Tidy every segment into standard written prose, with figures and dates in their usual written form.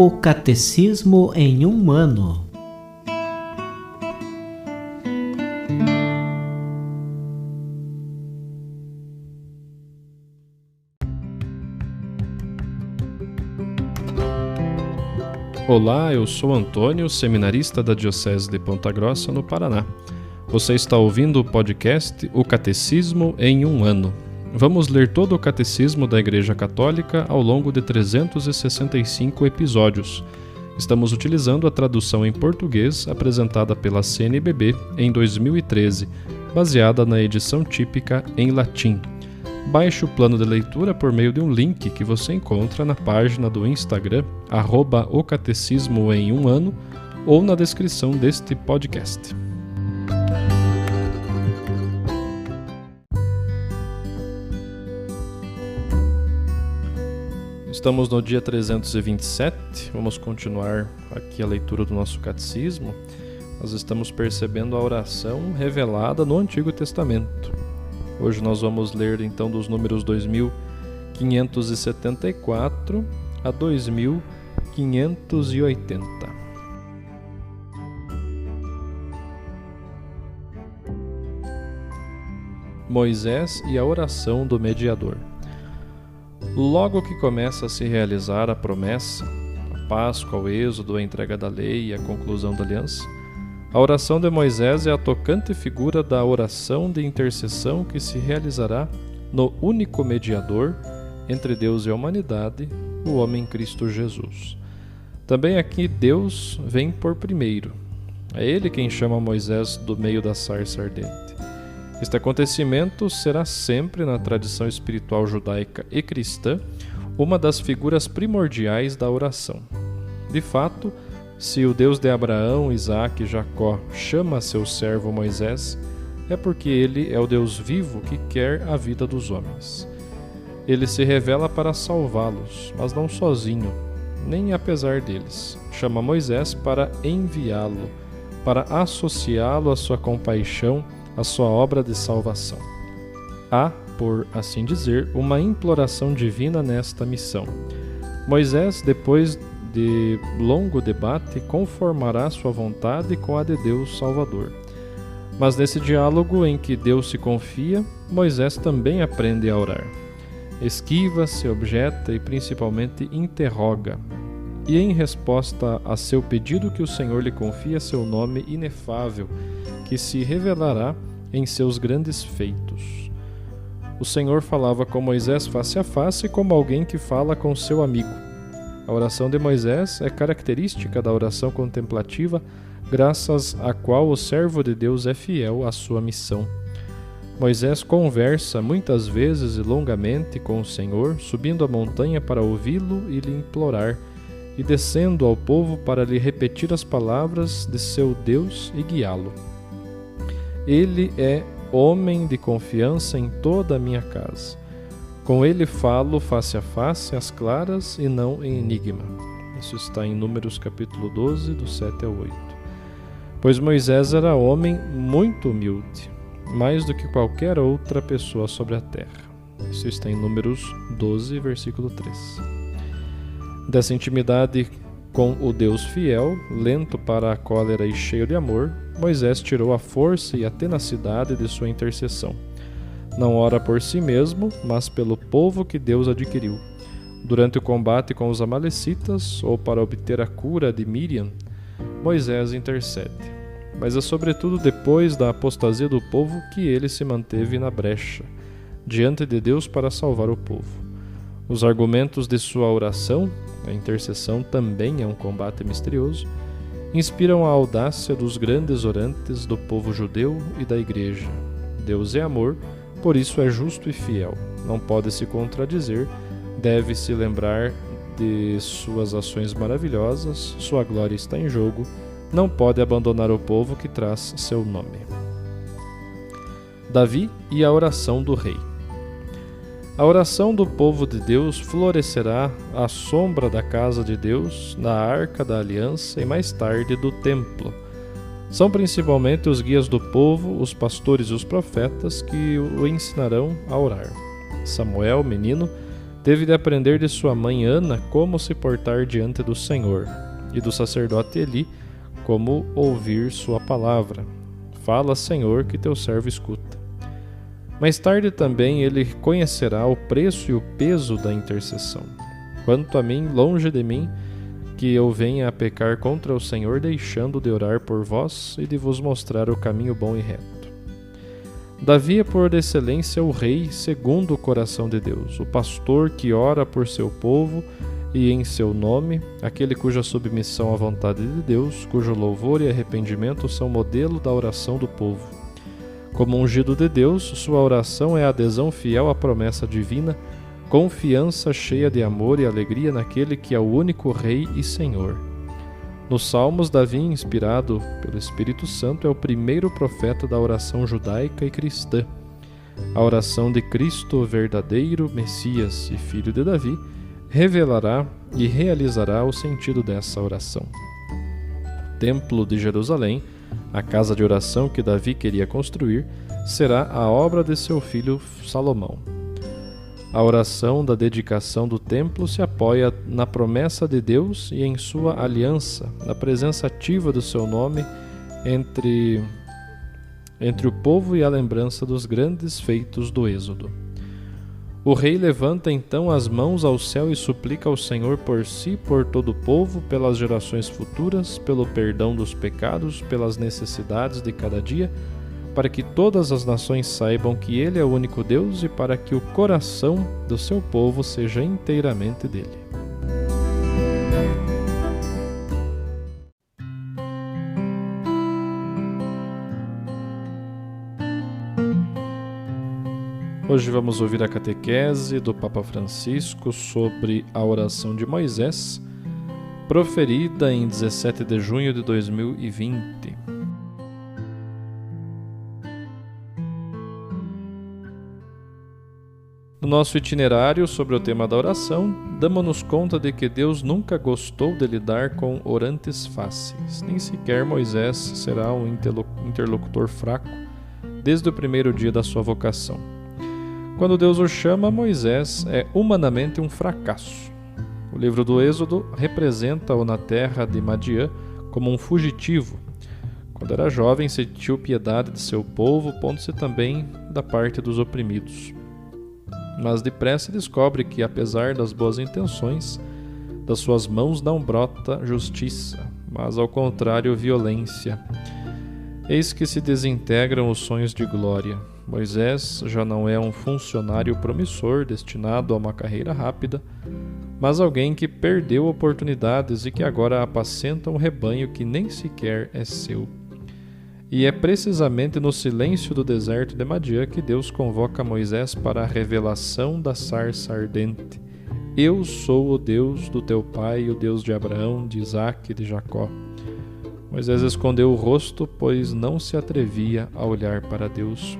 O Catecismo em um ano. Olá, eu sou Antônio, seminarista da Diocese de Ponta Grossa, no Paraná. Você está ouvindo o podcast O Catecismo em um ano. Vamos ler todo o Catecismo da Igreja Católica ao longo de 365 episódios. Estamos utilizando a tradução em português apresentada pela CNBB em 2013, baseada na edição típica em latim. Baixe o plano de leitura por meio de um link que você encontra na página do Instagram, @o Catecismo em um ano, ou na descrição deste podcast. Estamos no dia 327, vamos continuar aqui a leitura do nosso catecismo. Nós estamos percebendo a oração revelada no Antigo Testamento. Hoje nós vamos ler então dos números 2574 a 2580. Moisés e a oração do mediador. Logo que começa a se realizar a promessa, a Páscoa, o êxodo, a entrega da lei e a conclusão da aliança, a oração de Moisés é a tocante figura da oração de intercessão que se realizará no único mediador entre Deus e a humanidade, o homem Cristo Jesus. Também aqui Deus vem por primeiro. É Ele quem chama Moisés do meio da sarça ardente. Este acontecimento será sempre, na tradição espiritual judaica e cristã, uma das figuras primordiais da oração. De fato, se o Deus de Abraão, Isaque e Jacó chama seu servo Moisés, é porque ele é o Deus vivo que quer a vida dos homens. Ele se revela para salvá-los, mas não sozinho, nem apesar deles. Chama Moisés para enviá-lo, para associá-lo à sua compaixão, à sua obra de salvação. Há, por assim dizer, uma imploração divina nesta missão. Moisés, depois de longo debate, conformará sua vontade com a de Deus Salvador. Mas nesse diálogo em que Deus se confia, Moisés também aprende a orar. Esquiva, se objeta e principalmente interroga. E em resposta a seu pedido que o Senhor lhe confia seu nome inefável, que se revelará em seus grandes feitos. O Senhor falava com Moisés face a face como alguém que fala com seu amigo. A oração de Moisés é característica da oração contemplativa, graças à qual o servo de Deus é fiel à sua missão. Moisés conversa muitas vezes e longamente com o Senhor, subindo a montanha para ouvi-lo e lhe implorar, e descendo ao povo para lhe repetir as palavras de seu Deus e guiá-lo. Ele é homem de confiança em toda a minha casa. Com ele falo face a face, às claras e não em enigma. Isso está em Números capítulo 12, do 7 ao 8. Pois Moisés era homem muito humilde, mais do que qualquer outra pessoa sobre a terra. Isso está em Números 12, versículo 3. Dessa intimidade com o Deus fiel, lento para a cólera e cheio de amor, Moisés tirou a força e a tenacidade de sua intercessão. Não ora por si mesmo, mas pelo povo que Deus adquiriu. Durante o combate com os amalecitas, ou para obter a cura de Míriam, Moisés intercede. Mas é sobretudo depois da apostasia do povo que ele se manteve na brecha, diante de Deus para salvar o povo. Os argumentos de sua oração, a intercessão também é um combate misterioso, inspiram a audácia dos grandes orantes do povo judeu e da Igreja. Deus é amor, por isso é justo e fiel, não pode se contradizer, deve se lembrar de suas ações maravilhosas, sua glória está em jogo, não pode abandonar o povo que traz seu nome. Davi e a oração do rei. A oração do povo de Deus florescerá à sombra da casa de Deus, na arca da aliança e mais tarde do templo. São principalmente os guias do povo, os pastores e os profetas que o ensinarão a orar. Samuel, menino, teve de aprender de sua mãe Ana como se portar diante do Senhor, e do sacerdote Eli como ouvir sua palavra. Fala, Senhor, que teu servo escuta. Mais tarde também ele conhecerá o preço e o peso da intercessão. Quanto a mim, longe de mim, que eu venha a pecar contra o Senhor, deixando de orar por vós e de vos mostrar o caminho bom e reto. Davi é por excelência o rei segundo o coração de Deus, o pastor que ora por seu povo e em seu nome, aquele cuja submissão à vontade de Deus, cujo louvor e arrependimento são modelo da oração do povo. Como ungido de Deus, sua oração é a adesão fiel à promessa divina, confiança cheia de amor e alegria naquele que é o único Rei e Senhor. Nos Salmos, Davi, inspirado pelo Espírito Santo, é o primeiro profeta da oração judaica e cristã. A oração de Cristo, verdadeiro Messias e Filho de Davi, revelará e realizará o sentido dessa oração. O Templo de Jerusalém, a casa de oração que Davi queria construir, será a obra de seu filho Salomão. A oração da dedicação do templo se apoia na promessa de Deus e em sua aliança, na presença ativa do seu nome entre o povo e a lembrança dos grandes feitos do Êxodo. O rei levanta então as mãos ao céu e suplica ao Senhor por si, por todo o povo, pelas gerações futuras, pelo perdão dos pecados, pelas necessidades de cada dia, para que todas as nações saibam que Ele é o único Deus e para que o coração do seu povo seja inteiramente dele. Hoje vamos ouvir a catequese do Papa Francisco sobre a oração de Moisés, proferida em 17 de junho de 2020. No nosso itinerário sobre o tema da oração, damos-nos conta de que Deus nunca gostou de lidar com orantes fáceis, nem sequer Moisés será um interlocutor fraco desde o primeiro dia da sua vocação. Quando Deus o chama, Moisés é humanamente um fracasso. O livro do Êxodo representa-o na terra de Madiã como um fugitivo. Quando era jovem, sentiu piedade de seu povo, pondo-se também da parte dos oprimidos. Mas depressa descobre que, apesar das boas intenções, das suas mãos não brota justiça, mas ao contrário violência. Eis que se desintegram os sonhos de glória. Moisés já não é um funcionário promissor destinado a uma carreira rápida, mas alguém que perdeu oportunidades e que agora apacenta um rebanho que nem sequer é seu. E é precisamente no silêncio do deserto de Madiã que Deus convoca Moisés para a revelação da sarça ardente. Eu sou o Deus do teu pai, o Deus de Abraão, de Isaque e de Jacó. Moisés escondeu o rosto, pois não se atrevia a olhar para Deus.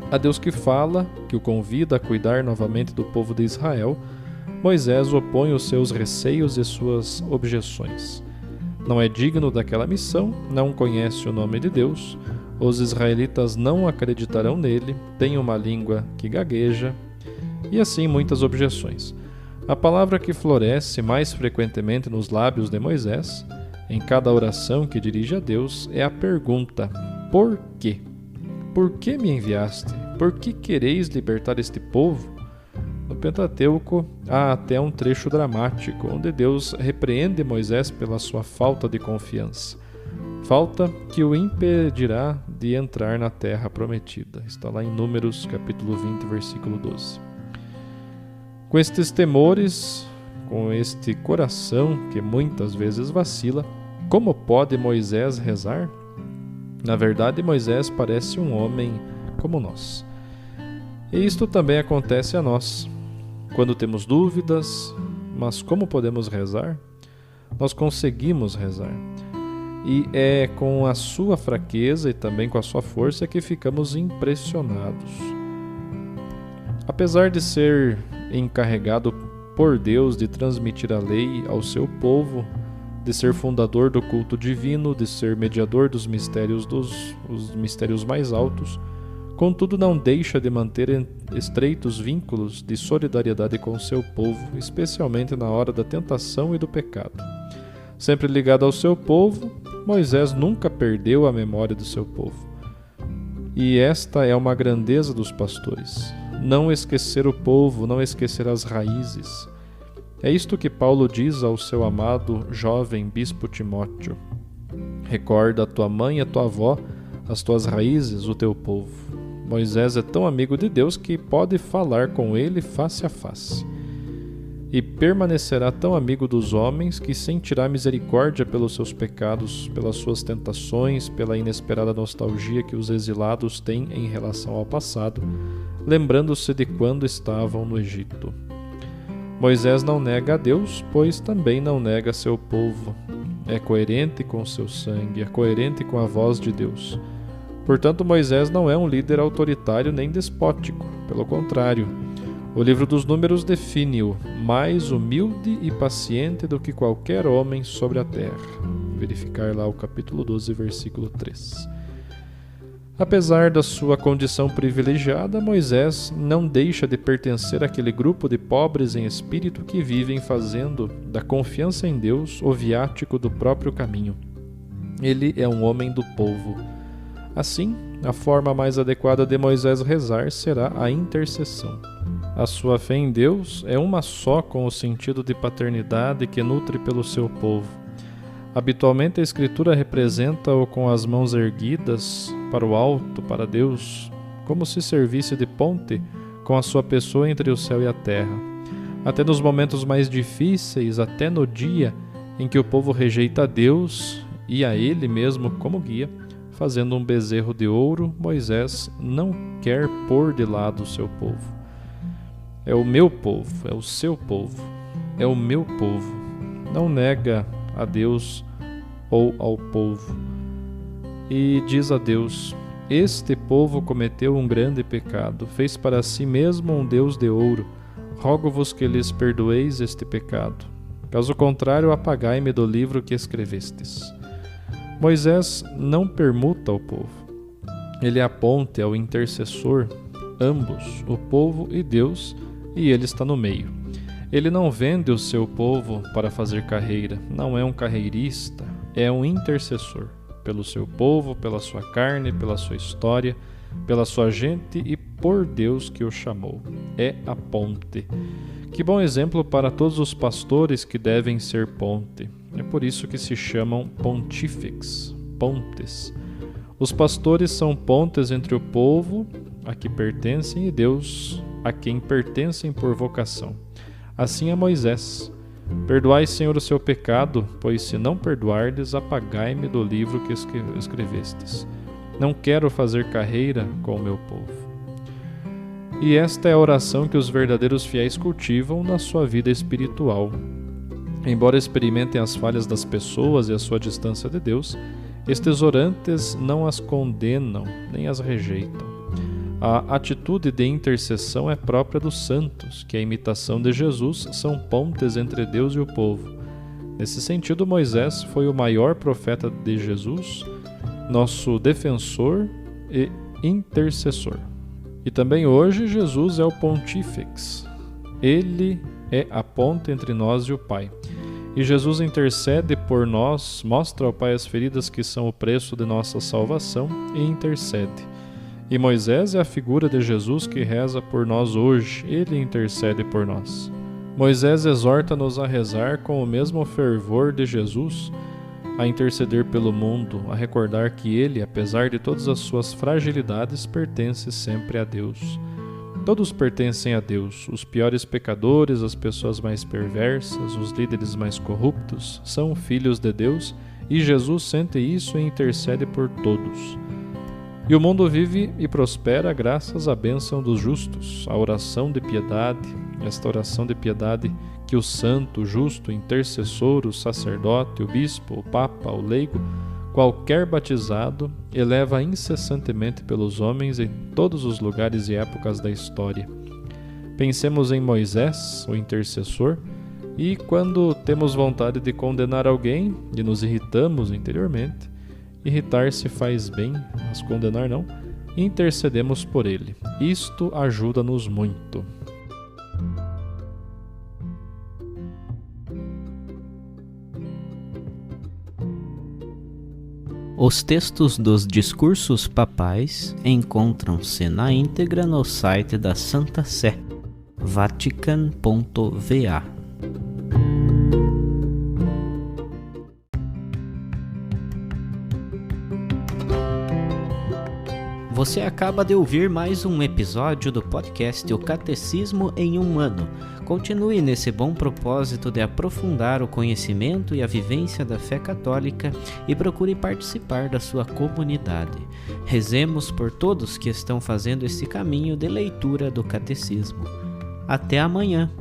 A Deus que fala, que o convida a cuidar novamente do povo de Israel, Moisés opõe os seus receios e suas objeções. Não é digno daquela missão, não conhece o nome de Deus, os israelitas não acreditarão nele, tem uma língua que gagueja, e assim muitas objeções. A palavra que floresce mais frequentemente nos lábios de Moisés, em cada oração que dirige a Deus, é a pergunta: por quê? Por que me enviaste? Por que quereis libertar este povo? No Pentateuco há até um trecho dramático, onde Deus repreende Moisés pela sua falta de confiança. Falta que o impedirá de entrar na terra prometida. Está lá em Números, capítulo 20, versículo 12. Com estes temores, com este coração que muitas vezes vacila, como pode Moisés rezar? Na verdade, Moisés parece um homem como nós. E isto também acontece a nós. Quando temos dúvidas, mas como podemos rezar? Nós conseguimos rezar. E é com a sua fraqueza e também com a sua força que ficamos impressionados. Apesar de ser encarregado por Deus de transmitir a lei ao seu povo, de ser fundador do culto divino, de ser mediador dos mistérios mais altos, contudo não deixa de manter estreitos vínculos de solidariedade com seu povo, especialmente na hora da tentação e do pecado. Sempre ligado ao seu povo, Moisés nunca perdeu a memória do seu povo. E esta é uma grandeza dos pastores: não esquecer o povo, não esquecer as raízes. É isto que Paulo diz ao seu amado jovem bispo Timóteo: recorda a tua mãe e a tua avó, as tuas raízes, o teu povo. Moisés é tão amigo de Deus que pode falar com ele face a face. E permanecerá tão amigo dos homens que sentirá misericórdia pelos seus pecados, pelas suas tentações, pela inesperada nostalgia que os exilados têm em relação ao passado, lembrando-se de quando estavam no Egito. Moisés não nega a Deus, pois também não nega seu povo. É coerente com seu sangue, é coerente com a voz de Deus. Portanto, Moisés não é um líder autoritário nem despótico, pelo contrário. O livro dos Números define-o mais humilde e paciente do que qualquer homem sobre a terra. Verificar lá o capítulo 12, versículo 3. Apesar da sua condição privilegiada, Moisés não deixa de pertencer àquele grupo de pobres em espírito que vivem fazendo da confiança em Deus o viático do próprio caminho. Ele é um homem do povo. Assim, a forma mais adequada de Moisés rezar será a intercessão. A sua fé em Deus é uma só com o sentido de paternidade que nutre pelo seu povo. Habitualmente a Escritura representa-o com as mãos erguidas para o alto, para Deus, como se servisse de ponte com a sua pessoa entre o céu e a terra. Até nos momentos mais difíceis, até no dia em que o povo rejeita a Deus e a ele mesmo como guia, fazendo um bezerro de ouro, Moisés não quer pôr de lado o seu povo. É o meu povo, é o seu povo, é o meu povo. Não nega a Deus ou ao povo. E diz a Deus: este povo cometeu um grande pecado, fez para si mesmo um Deus de ouro. Rogo-vos que lhes perdoeis este pecado. Caso contrário, apagai-me do livro que escrevestes. Moisés não permuta o povo. Ele aponta ao intercessor, ambos, o povo e Deus, e ele está no meio. Ele não vende o seu povo para fazer carreira, não é um carreirista, é um intercessor, pelo seu povo, pela sua carne, pela sua história, pela sua gente e por Deus que o chamou. É a ponte. Que bom exemplo para todos os pastores que devem ser ponte. É por isso que se chamam pontífex, pontes. Os pastores são pontes entre o povo a que pertencem e Deus, a quem pertencem por vocação. Assim é Moisés: perdoai, Senhor, o seu pecado, pois se não perdoardes, apagai-me do livro que escrevestes. Não quero fazer carreira com o meu povo. E esta é a oração que os verdadeiros fiéis cultivam na sua vida espiritual. Embora experimentem as falhas das pessoas e a sua distância de Deus, estes orantes não as condenam nem as rejeitam. A atitude de intercessão é própria dos santos, que, a imitação de Jesus, são pontes entre Deus e o povo. Nesse sentido, Moisés foi o maior profeta de Jesus, nosso defensor e intercessor. E também hoje Jesus é o pontífex. Ele é a ponte entre nós e o Pai. E Jesus intercede por nós, mostra ao Pai as feridas que são o preço de nossa salvação e intercede. E Moisés é a figura de Jesus que reza por nós hoje, ele intercede por nós. Moisés exorta-nos a rezar com o mesmo fervor de Jesus, a interceder pelo mundo, a recordar que ele, apesar de todas as suas fragilidades, pertence sempre a Deus. Todos pertencem a Deus, os piores pecadores, as pessoas mais perversas, os líderes mais corruptos, são filhos de Deus e Jesus sente isso e intercede por todos. E o mundo vive e prospera graças à bênção dos justos, à oração de piedade, esta oração de piedade que o santo, o justo, o intercessor, o sacerdote, o bispo, o papa, o leigo, qualquer batizado, eleva incessantemente pelos homens em todos os lugares e épocas da história. Pensemos em Moisés, o intercessor, e quando temos vontade de condenar alguém e nos irritamos interiormente, irritar-se faz bem, mas condenar não. e intercedemos por ele. Isto ajuda-nos muito. Os textos dos discursos papais encontram-se na íntegra no site da Santa Sé, vatican.va. Você acaba de ouvir mais um episódio do podcast O Catecismo em um Ano. Continue nesse bom propósito de aprofundar o conhecimento e a vivência da fé católica e procure participar da sua comunidade. Rezemos por todos que estão fazendo esse caminho de leitura do Catecismo. Até amanhã!